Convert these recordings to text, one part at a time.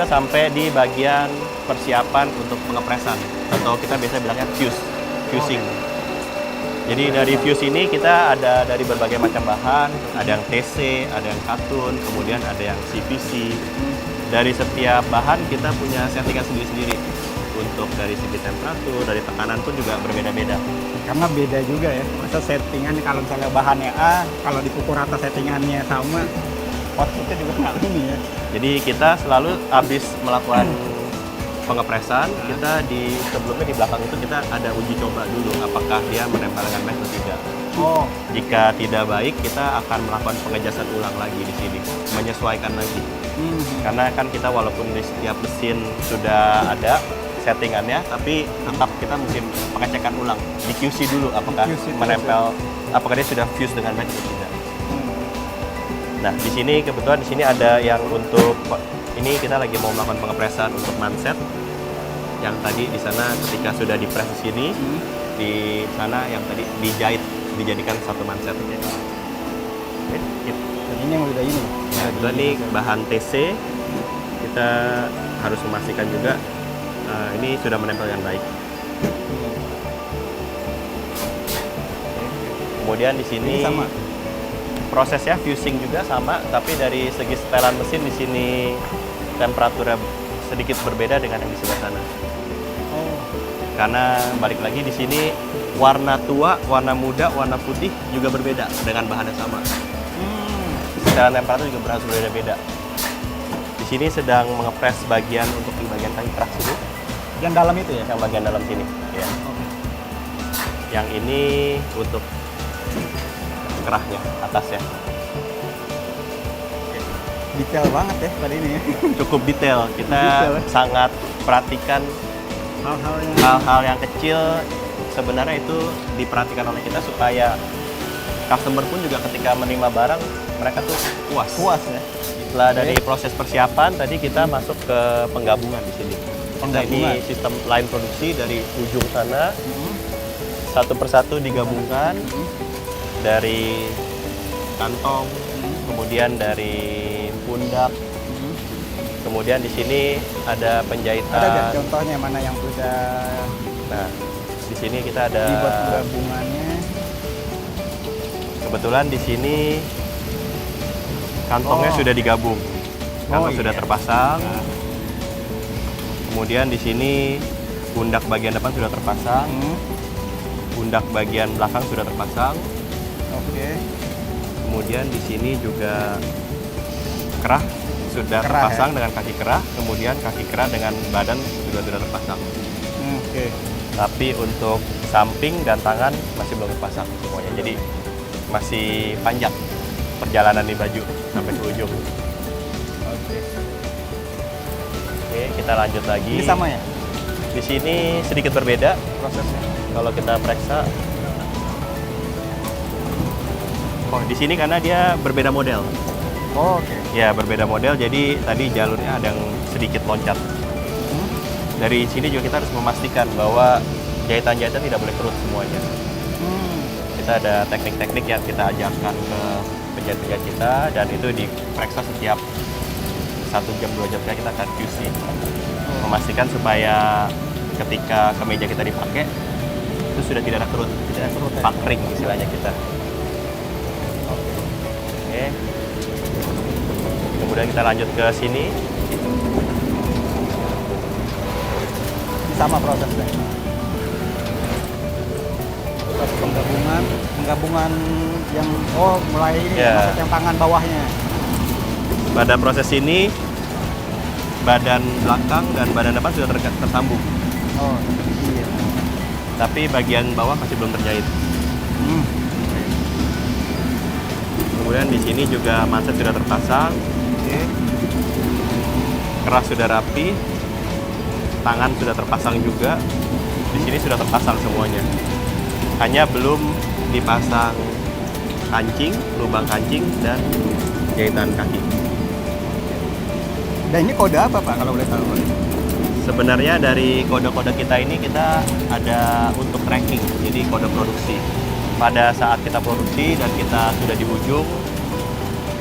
kita sampai di bagian persiapan untuk pengepresan atau kita biasa bilangnya fusing. Jadi dari fuse ini kita ada dari berbagai macam bahan, ada yang TC, ada yang katun, kemudian ada yang CVC. Dari setiap bahan kita punya settingan sendiri-sendiri. Untuk dari segi temperatur, dari tekanan pun juga berbeda-beda. Karena beda juga ya, masa settingannya kalau misalnya bahannya A, kalau dipukul rata settingannya sama, outputnya juga nggak ini ya. Jadi kita selalu habis melakukan pengepresan, kita sebelumnya di belakang itu kita ada uji coba dulu apakah dia menempel dengan mesh atau tidak. Oh, Jika tidak baik, kita akan melakukan pengejasan ulang lagi di sini, menyesuaikan lagi. Karena kan kita walaupun di setiap mesin sudah ada settingannya, tapi tetap kita mesti pengecekan ulang di QC dulu apakah menempel, apakah dia sudah fuse dengan mesh atau tidak. Nah, di sini kebetulan di sini ada yang untuk ini kita lagi mau melakukan pengepresan untuk manset. Yang tadi di sana ketika sudah dipres di sini, di sana yang tadi dijadikan satu manset. Oke, gitu. Jadi ini yang udah ini. Nah, kebetulan ini bahan TC, kita harus memastikan juga ini sudah menempel dengan baik. Kemudian di sini Ini sama. prosesnya fusing juga sama, tapi dari segi setelan mesin di sini temperaturnya sedikit berbeda dengan yang di sebelah sana. Oh, Karena balik lagi di sini warna tua, warna muda, warna putih juga berbeda dengan bahan yang sama. Setelan temperatur juga harus berbeda-beda. Di sini sedang mengepres bagian untuk di bagian kaki keras ini, yang dalam itu ya? yang bagian dalam sini. Ya. Oke. Yang ini untuk kerahnya atasnya. Detail banget ya tadi ini ya. Cukup detail. Kita Detail, ya. sangat perhatikan hal-hal yang kecil. Sebenarnya itu diperhatikan oleh kita supaya customer pun juga ketika menerima barang mereka tuh puas ya. Setelah dari proses persiapan tadi kita masuk ke penggabungan di sini. Nah, ini sistem line produksi dari ujung sana satu persatu digabungkan dari kantong, kemudian dari pundak, kemudian di sini ada penjahitan. Ada nggak contohnya mana yang sudah Nah, di sini kita ada dibuat gabungannya? kebetulan di sini kantongnya sudah digabung, kantong sudah iya. terpasang. Kemudian di sini pundak bagian depan sudah terpasang, pundak bagian belakang sudah terpasang. Oke. Kemudian di sini juga kerah sudah Kerah, terpasang dengan kaki kerah, kemudian kaki kerah dengan badan juga sudah terpasang. Oke. Tapi untuk samping dan tangan masih belum terpasang semuanya. Jadi masih panjang perjalanan di baju sampai ke ujung. Oke. Oke, kita lanjut lagi. Ini sama ya Di sini sedikit berbeda prosesnya? kalau kita periksa. Oh, di sini karena dia berbeda model. Oh, oke. Ya, berbeda model. Jadi tadi jalurnya ada yang sedikit loncat. Dari sini juga kita harus memastikan bahwa jahitan-jahitan tidak boleh kerut semuanya. Kita ada teknik-teknik yang kita ajarkan ke penjahit-penjahit kita dan itu diperiksa setiap 1 jam 2 jam kita akan QC. Memastikan supaya ketika kemeja kita dipakai itu sudah tidak ada kerut, tidak ada kerut, pakring istilahnya kita. Oke. Kemudian kita lanjut ke sini. Ini sama prosesnya. Proses penggabungan yang mulai ini Ya. proses yang tangan bawahnya. Pada proses ini badan belakang dan badan depan sudah tersambung. Oh, iya. Tapi bagian bawah masih belum terjahit. Kemudian di sini juga manset sudah terpasang. Oke. Keras sudah rapi. Tangan sudah terpasang juga. Di sini sudah terpasang semuanya. Hanya belum dipasang kancing, lubang kancing dan jahitan kaki. Dan ini kode apa Pak kalau boleh tahu? Sebenarnya dari kode-kode kita ini kita ada untuk tracking, jadi kode produksi. Pada saat kita produksi dan kita sudah di ujung,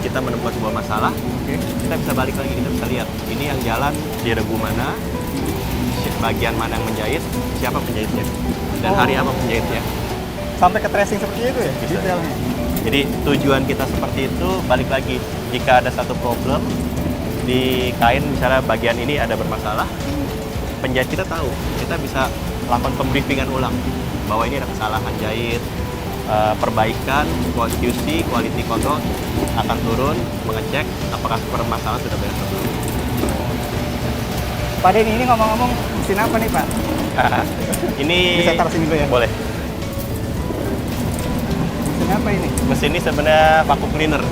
kita menemukan sebuah masalah, Oke. kita bisa balik lagi, kita bisa lihat ini yang jalan di regu mana, bagian mana yang menjahit, siapa penjahitnya, dan hari apa penjahitnya. Sampai ke tracing seperti itu ya? Bisa. Detailnya. Jadi tujuan kita seperti itu, balik lagi, jika ada satu problem di kain, misalnya bagian ini ada bermasalah, penjahit kita tahu, kita bisa lakukan pembriefingan ulang bahwa ini ada kesalahan jahit, perbaikan, QC, quality control akan turun, mengecek apakah permasalahan sudah beres atau belum. Pak Denny, ini ngomong-ngomong mesin apa nih Pak? Ini Bisa taruh sini dulu ya? boleh. Mesin apa ini? Mesin ini sebenarnya vacuum cleaner,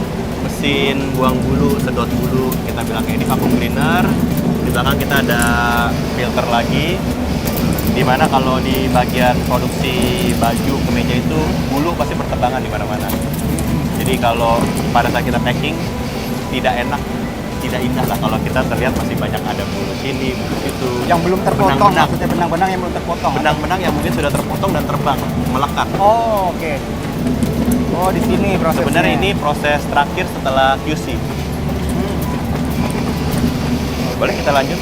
mesin buang bulu, sedot bulu, kita bilangnya ini vacuum cleaner. Di belakang kita ada filter lagi, dimana kalau di bagian produksi baju kemeja itu bulu pasti berterbangan di mana-mana. Jadi kalau pada saat kita packing tidak enak, tidak indah lah kalau kita terlihat masih banyak ada bulu sini, bulu situ. Yang belum terpotong, Benang-benang. maksudnya benang-benang yang belum terpotong. Benang-benang yang mungkin sudah terpotong dan terbang, melekat. Oh, oke. Oh, di sini prosesnya. Sebenarnya ini proses terakhir setelah QC. Boleh kita lanjut?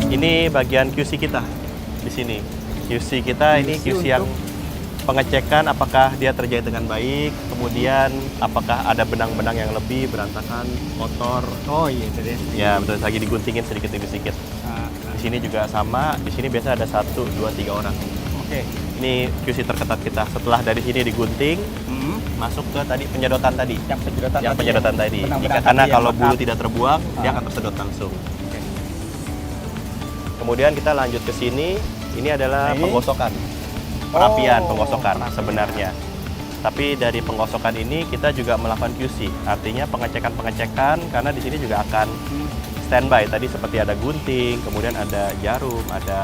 Ini bagian QC kita di sini. QC kita ini QC yang pengecekan apakah dia terjahit dengan baik, kemudian apakah ada benang-benang yang lebih berantakan, kotor. Oh iya, itu deh. Ya betul, lagi diguntingin sedikit demi sedikit. Di sini juga sama. Di sini biasa ada 1, 2, 3 orang. Oke. Ini QC terketat kita. Setelah dari sini digunting, masuk ke tadi penyedotan tadi. Yang penyedotan Yang tadi. penyedotan tadi. Benang-benang Karena tadi yang kalau bulu lekat. tidak terbuang, dia Ah. akan tersedot langsung. Oke. Kemudian kita lanjut ke sini. Ini adalah Nah, ini? penggosokan, perapian, Oh, penggosokan perapian. sebenarnya. Tapi dari penggosokan ini kita juga melakukan QC, artinya pengecekan-pengecekan karena di sini juga akan standby. Tadi seperti ada gunting, kemudian ada jarum, ada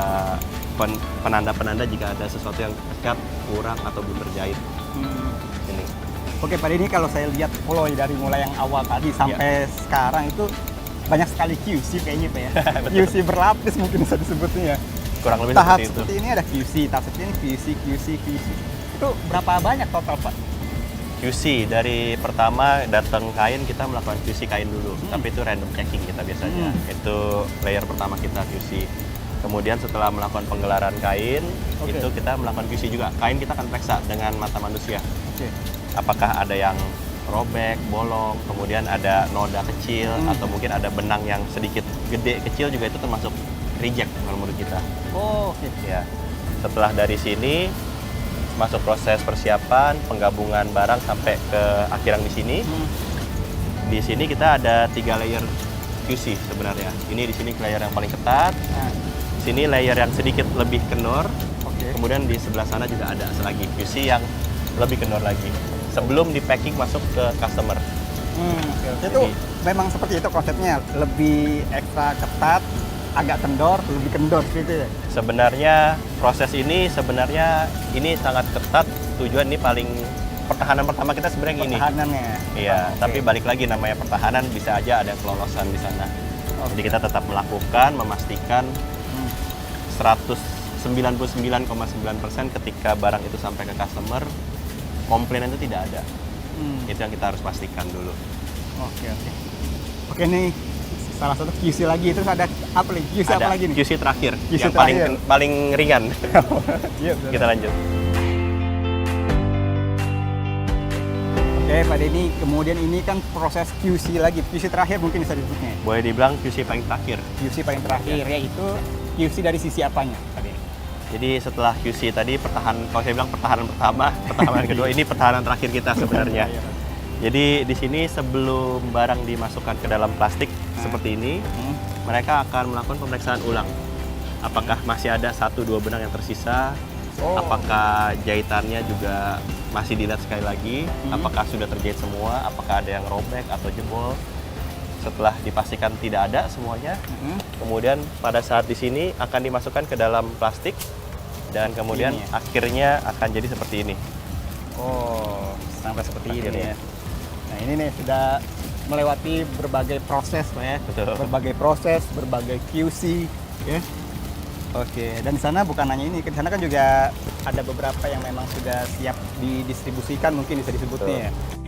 penanda-penanda jika ada sesuatu yang pecat, kurang atau belum terjahit. Ini. Oke, Pak Denny, kalau saya lihat flow dari mulai yang awal tadi sampai sekarang itu banyak sekali QC kayaknya Pak ya. QC berlapis mungkin bisa disebutnya. Kurang lebih Tahap seperti itu. seperti ini ada QC, tahap seperti ini QC. Itu berapa banyak total Pak? QC dari pertama datang kain kita melakukan QC kain dulu, tapi itu random checking kita biasanya. Itu layer pertama kita QC. Kemudian setelah melakukan penggelaran kain, Oke. itu kita melakukan QC juga. Kain kita akan periksa dengan mata manusia. Oke. Apakah ada yang robek, bolong, kemudian ada noda kecil, atau mungkin ada benang yang sedikit gede, kecil juga itu termasuk reject kalau menurut kita. Oh, oke. Ya. Setelah dari sini masuk proses persiapan, penggabungan barang sampai ke akhiran di sini. Di sini kita ada 3 layer QC sebenarnya. Ini di sini layer yang paling ketat. Nah, Di sini layer yang sedikit lebih kendor. oke. Kemudian di sebelah sana juga ada lagi QC yang lebih kendor lagi. Sebelum di packing masuk ke customer. Itu memang seperti itu konsepnya, lebih ekstra ketat, agak kendor, lebih kendor gitu ya. Sebenarnya proses ini sangat ketat. Tujuan ini paling pertahanan pertama kita sebenarnya ini. Pertahanannya. Iya, Oke. tapi balik lagi namanya pertahanan bisa aja ada kelolosan di sana. Jadi kita tetap melakukan, memastikan 199,9% ketika barang itu sampai ke customer, komplain itu tidak ada. Itu yang kita harus pastikan dulu. Oke. Oke, nih salah satu QC lagi, terus ada apa lagi? QC apa lagi nih? QC terakhir, QC yang paling terakhir. paling ringan. Iya, betul. Kita lanjut. Oke, Pak Denny, kemudian ini kan proses QC lagi. QC terakhir mungkin bisa disebutnya. Boleh dibilang QC paling terakhir. QC paling terakhir, yaitu QC dari sisi apanya, Pak Denny? Jadi setelah QC tadi kalau saya bilang pertahanan pertama, pertahanan kedua, ini pertahanan terakhir kita sebenarnya. Jadi di sini sebelum barang dimasukkan ke dalam plastik seperti ini, mereka akan melakukan pemeriksaan ulang. Apakah masih ada 1-2 benang yang tersisa? Apakah jahitannya juga masih dilihat sekali lagi? Apakah sudah terjahit semua? Apakah ada yang robek atau jebol? Setelah dipastikan tidak ada semuanya, kemudian pada saat di sini akan dimasukkan ke dalam plastik dan kemudian Ini ya? akhirnya akan jadi seperti ini. Oh, sampai seperti ini Akhirnya. ya. Nah, ini nih sudah melewati berbagai proses Pak ya. Betul. Berbagai proses, berbagai QC ya. Oke, dan di sana bukan hanya ini, di sana kan juga ada beberapa yang memang sudah siap didistribusikan, mungkin bisa disebutnya ya.